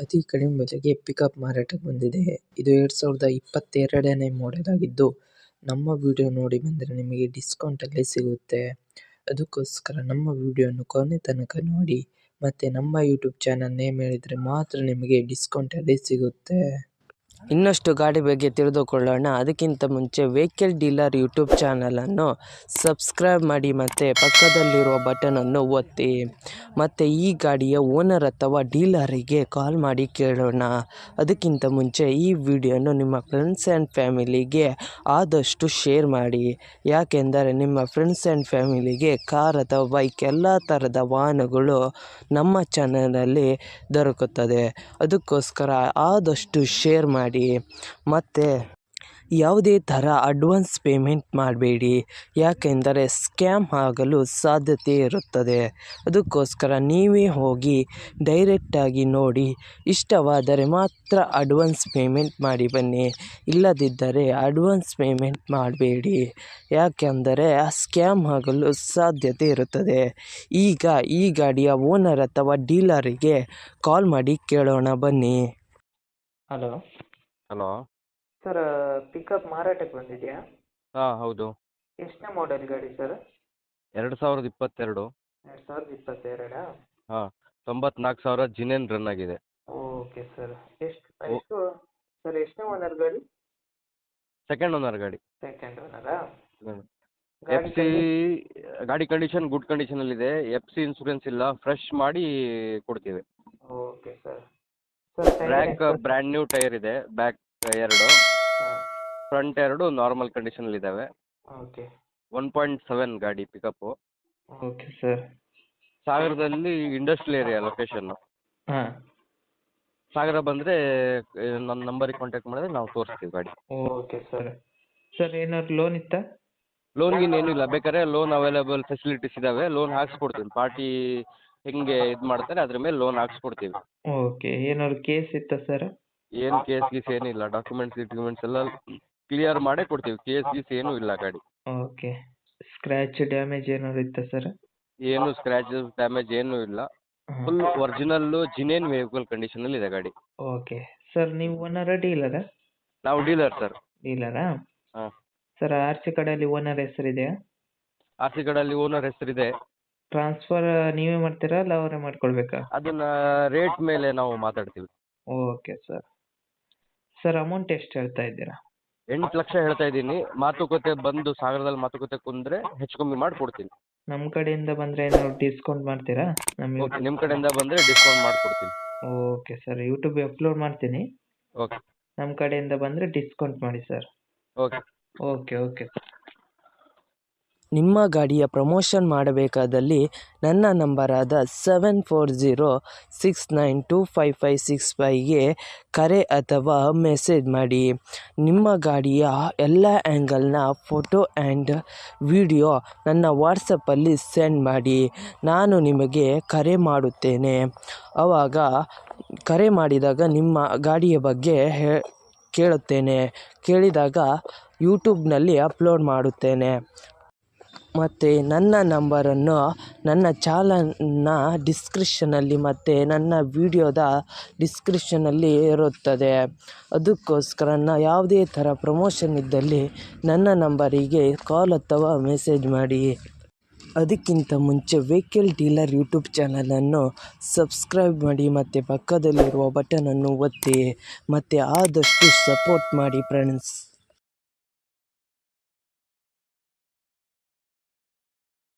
ಅತಿ ಕಡಿಮೆ ಬೆಲೆಗೆ ಪಿಕಪ್ ಮಾರಾಟಕ್ಕೆ ಬಂದಿದೆ. ಇದು 2022ನೇ ಮಾಡೆಲ್ ಆಗಿದ್ದು, ನಮ್ಮ ವಿಡಿಯೋ ನೋಡಿ ಬಂದರೆ ನಿಮಗೆ ಡಿಸ್ಕೌಂಟಲ್ಲಿ ಸಿಗುತ್ತೆ. ಅದಕ್ಕೋಸ್ಕರ ನಮ್ಮ ವಿಡಿಯೋನ ಕೊನೆ ತನಕ ನೋಡಿ ಮತ್ತು ನಮ್ಮ ಯೂಟ್ಯೂಬ್ ಚಾನಲ್ ನೇಮ್ ಹೇಳಿದರೆ ಮಾತ್ರ ನಿಮಗೆ ಡಿಸ್ಕೌಂಟಲ್ಲಿ ಸಿಗುತ್ತೆ. ಇನ್ನಷ್ಟು ಗಾಡಿ ಬಗ್ಗೆ ತಿಳಿದುಕೊಳ್ಳೋಣ. ಅದಕ್ಕಿಂತ ಮುಂಚೆ ವೆಹಿಕಲ್ ಡೀಲರ್ ಯೂಟ್ಯೂಬ್ ಚಾನಲನ್ನು ಸಬ್ಸ್ಕ್ರೈಬ್ ಮಾಡಿ ಮತ್ತು ಪಕ್ಕದಲ್ಲಿರುವ ಬಟನನ್ನು ಒತ್ತಿ. ಮತ್ತು ಈ ಗಾಡಿಯ ಓನರ್ ಅಥವಾ ಡೀಲರಿಗೆ ಕಾಲ್ ಮಾಡಿ ಕೇಳೋಣ. ಅದಕ್ಕಿಂತ ಮುಂಚೆ ಈ ವಿಡಿಯೋನು ನಿಮ್ಮ ಫ್ರೆಂಡ್ಸ್ ಆ್ಯಂಡ್ ಫ್ಯಾಮಿಲಿಗೆ ಆದಷ್ಟು ಶೇರ್ ಮಾಡಿ. ಯಾಕೆಂದರೆ ನಿಮ್ಮ ಫ್ರೆಂಡ್ಸ್ ಆ್ಯಂಡ್ ಫ್ಯಾಮಿಲಿಗೆ ಕಾರ್ ಅಥವಾ ಬೈಕ್ ಎಲ್ಲ ಥರದ ವಾಹನಗಳು ನಮ್ಮ ಚಾನಲಲ್ಲಿ ದೊರಕುತ್ತದೆ. ಅದಕ್ಕೋಸ್ಕರ ಆದಷ್ಟು ಶೇರ್ ಮಾಡಿ. ಮತ್ತು ಯಾವುದೇ ಥರ ಅಡ್ವಾನ್ಸ್ ಪೇಮೆಂಟ್ ಮಾಡಬೇಡಿ, ಯಾಕೆಂದರೆ ಸ್ಕ್ಯಾಮ್ ಆಗಲು ಸಾಧ್ಯತೆ ಇರುತ್ತದೆ. ಅದಕ್ಕೋಸ್ಕರ ನೀವೇ ಹೋಗಿ ಡೈರೆಕ್ಟಾಗಿ ನೋಡಿ, ಇಷ್ಟವಾದರೆ ಮಾತ್ರ ಅಡ್ವಾನ್ಸ್ ಪೇಮೆಂಟ್ ಮಾಡಿ ಬನ್ನಿ. ಇಲ್ಲದಿದ್ದರೆ ಅಡ್ವಾನ್ಸ್ ಪೇಮೆಂಟ್ ಮಾಡಬೇಡಿ, ಯಾಕೆಂದರೆ ಸ್ಕ್ಯಾಮ್ ಆಗಲು ಸಾಧ್ಯತೆ ಇರುತ್ತದೆ. ಈಗ ಈ ಗಾಡಿಯ ಓನರ್ ಅಥವಾ ಡೀಲರಿಗೆ ಕಾಲ್ ಮಾಡಿ ಕೇಳೋಣ ಬನ್ನಿ. ಹಲೋ ಹಲೋ ಸರ್, ಪಿಕಪ್ ಮಾರಾಟಕ್ಕೆ ಬಂದಿದೆಯಾ? ಹಾಂ ಹೌದು. ಎಷ್ಟನೇ ಮಾಡೆಲ್ ಗಾಡಿ ಸರ್? 2022. 2022? ಹಾಂ, 94,000 ಜಿನೇನ್ ರನ್ ಆಗಿದೆ. Okay sir. ಎಷ್ಟು ಸರ್, ಎಷ್ಟನೇ ಓನರ್ ಗಾಡಿ? ಸೆಕೆಂಡ್ ಓನರ್ ಗಾಡಿ. ಸೆಕೆಂಡ್ ಓನರಾ? ಎಫ್ ಸಿ ಗಾಡಿ ಕಂಡೀಷನ್ ಗುಡ್ ಕಂಡೀಷನಲ್ಲಿದೆ. ಎಫ್ ಸಿ ಇನ್ಸೂರೆನ್ಸ್ ಇಲ್ಲ, ಫ್ರೆಶ್ ಮಾಡಿ ಕೊಡ್ತೀವಿ. Okay sir. Sir back brand new tyre ಇದೆ. ಬ್ಯಾಕ್ 2, ಫ್ರಂಟ್ 2 ನಾರ್ಮಲ್ ಕಂಡೀಷನಲ್ಲಿದ್ದಾವೆ. ಓಕೆ 1.7 ಗಾಡಿ ಪಿಕಪ್ಪು. Okay sir. ಸಾಗರದಲ್ಲಿ ಇಂಡಸ್ಟ್ರಿಯಲ್ ಏರಿಯಾ ಲೊಕೇಶನ್ನು. ಹಾಂ, ಸಾಗರ ಬಂದರೆ ನನ್ನ ನಂಬರಿಗೆ ಕಾಂಟ್ಯಾಕ್ಟ್ ಮಾಡಿದ್ರೆ ನಾವು ತೋರಿಸ್ತೀವಿ ಗಾಡಿ. Okay sir. ಸರ್ ಏನಾದ್ರು ಲೋನ್ ಇತ್ತಾ? ಲೋನ್ಗಿನ್ ಏನಿಲ್ಲ, ಬೇಕಾದ್ರೆ ಲೋನ್ ಅವೈಲೇಬಲ್ ಫೆಸಿಲಿಟೀಸ್ ಇದ್ದಾವೆ. ಲೋನ್ ಹಾಕ್ಸ್ಕೊಡ್ತೀವಿ. ಪಾರ್ಟಿ ಹೆಂಗೆ ಇದು ಮಾಡ್ತಾರೆ ಅದ್ರ ಮೇಲೆ ಲೋನ್ ಹಾಕ್ಸ್ಕೊಡ್ತೀವಿ. ಓಕೆ. ಏನಾದ್ರು ಕೇಸ್ ಇತ್ತಾ ಸರ್? ಏನು ಕೇಸ್ ಗೀಸ್ ಏನಿಲ್ಲ. ಡಾಕ್ಯುಮೆಂಟ್ಸ್ ಎಲ್ಲ ಕ್ಲಿಯರ್ ಮಾಡೇ ಕೊಡ್ತೀವಿ. ಕೇಸ್ ಗೀಸ್ ಏನೂ ಇಲ್ಲ ಗಾಡಿ. ಓಕೆ. ಸ್ಕ್ರ್ಯಾಚ್ ಡ್ಯಾಮೇಜ್ ಏನಾದ್ರು ಇತ್ತಾ ಸರ್? ಏನು ಸ್ಕ್ರ್ಯಾಚಸ್ ಡ್ಯಾಮೇಜ್ ಏನೂ ಇಲ್ಲ. ಫುಲ್ ಒರಿಜಿನಲ್ಲು ಜಿನೇನ್ ವೆಹಿಕಲ್ ಕಂಡೀಷನಲ್ಲಿ ಇದೆ ಗಾಡಿ. Okay sir. ನೀವು ಓನರಾ ಡೀಲರಾ? ನಾವು ಡೀಲರ್ ಸರ್. ಡೀಲರಾ? ಹಾಂ. ಸರ್ ಆರ್ ಸಿ ಕಾರ್ಡಲ್ಲಿ ಓನರ್ ಹೆಸರಿದೆಯಾ? ಆರ್ ಸಿ ಕಾರ್ಡಲ್ಲಿ ಓನರ್ ಹೆಸರಿದೆ. ಟ್ರಾನ್ಸ್ಫರ್ ನೀವೇ ಮಾಡ್ತೀರಾ ಅಲ್ಲ ಅವರೇ ಮಾಡ್ಕೊಳ್ಬೇಕಾ? ಅದನ್ನ ರೇಟ್ ಮೇಲೆ ನಾವು ಮಾತಾಡ್ತೀವಿ. Okay sir. ಸರ್ ಅಮೌಂಟ್ ಎಷ್ಟು ಹೇಳ್ತಾ ಇದ್ದೀರಾ? 8 ಲಕ್ಷ ಹೇಳ್ತಾ ಇದ್ದೀನಿ. ಮಾತುಕತೆ ಬಂದು ಸಾಗರದಲ್ಲಿ ಮಾತುಕತೆ ಕುಂದ್ರೆ ಹೆಚ್ಚು ಕಮ್ಮಿ ಮಾಡಿ ಕೊಡ್ತೀನಿ. ನಮ್ಮ ಕಡೆಯಿಂದ ಬಂದರೆ ಏನಾದ್ರು ಡಿಸ್ಕೌಂಟ್ ಮಾಡ್ತೀರಾ? ಓಕೆ, ನಿಮ್ಮ ಕಡೆಯಿಂದ ಬಂದರೆ ಡಿಸ್ಕೌಂಟ್ ಮಾಡಿಕೊಡ್ತೀನಿ. Okay sir. ಯೂಟ್ಯೂಬ್ ಅಪ್ಲೋಡ್ ಮಾಡ್ತೀನಿ. ಓಕೆ. ನಮ್ಮ ಕಡೆಯಿಂದ ಬಂದರೆ ಡಿಸ್ಕೌಂಟ್ ಮಾಡಿ ಸರ್. ಓಕೆ. Okay okay. ನಿಮ್ಮ ಗಾಡಿಯ ಪ್ರಮೋಷನ್ ಮಾಡಬೇಕಾದಲ್ಲಿ ನನ್ನ ನಂಬರಾದ 7406925565ಗೆ ಕರೆ ಅಥವಾ ಮೆಸೇಜ್ ಮಾಡಿ. ನಿಮ್ಮ ಗಾಡಿಯ ಎಲ್ಲ ಆ್ಯಂಗಲ್ನ ಫೋಟೋ ಆ್ಯಂಡ್ ವಿಡಿಯೋ ನನ್ನ ವಾಟ್ಸಪ್ಪಲ್ಲಿ ಸೆಂಡ್ ಮಾಡಿ. ನಾನು ನಿಮಗೆ ಕರೆ ಮಾಡುತ್ತೇನೆ. ಆವಾಗ ಕರೆ ಮಾಡಿದಾಗ ನಿಮ್ಮ ಗಾಡಿಯ ಬಗ್ಗೆ ಕೇಳುತ್ತೇನೆ. ಕೇಳಿದಾಗ ಯೂಟ್ಯೂಬ್ನಲ್ಲಿ ಅಪ್ಲೋಡ್ ಮಾಡುತ್ತೇನೆ. ಮತ್ತು ನನ್ನ ನಂಬರನ್ನು ನನ್ನ ಚಾನಲ್ನ ಡಿಸ್ಕ್ರಿಪ್ಷನಲ್ಲಿ ಮತ್ತು ನನ್ನ ವಿಡಿಯೋದ ಡಿಸ್ಕ್ರಿಪ್ಷನಲ್ಲಿ ಇರುತ್ತದೆ. ಅದಕ್ಕೋಸ್ಕರ ಯಾವುದೇ ಥರ ಪ್ರಮೋಷನ್ ಇದ್ದಲ್ಲಿ ನನ್ನ ನಂಬರಿಗೆ ಕಾಲ್ ಅಥವಾ ಮೆಸೇಜ್ ಮಾಡಿ. ಅದಕ್ಕಿಂತ ಮುಂಚೆ ವೆಹಿಕಲ್ ಡೀಲರ್ ಯೂಟ್ಯೂಬ್ ಚಾನಲನ್ನು ಸಬ್ಸ್ಕ್ರೈಬ್ ಮಾಡಿ ಮತ್ತು ಪಕ್ಕದಲ್ಲಿರುವ ಬಟನನ್ನು ಒತ್ತಿ ಮತ್ತು ಆದಷ್ಟು ಸಪೋರ್ಟ್ ಮಾಡಿ ಫ್ರೆಂಡ್ಸ್.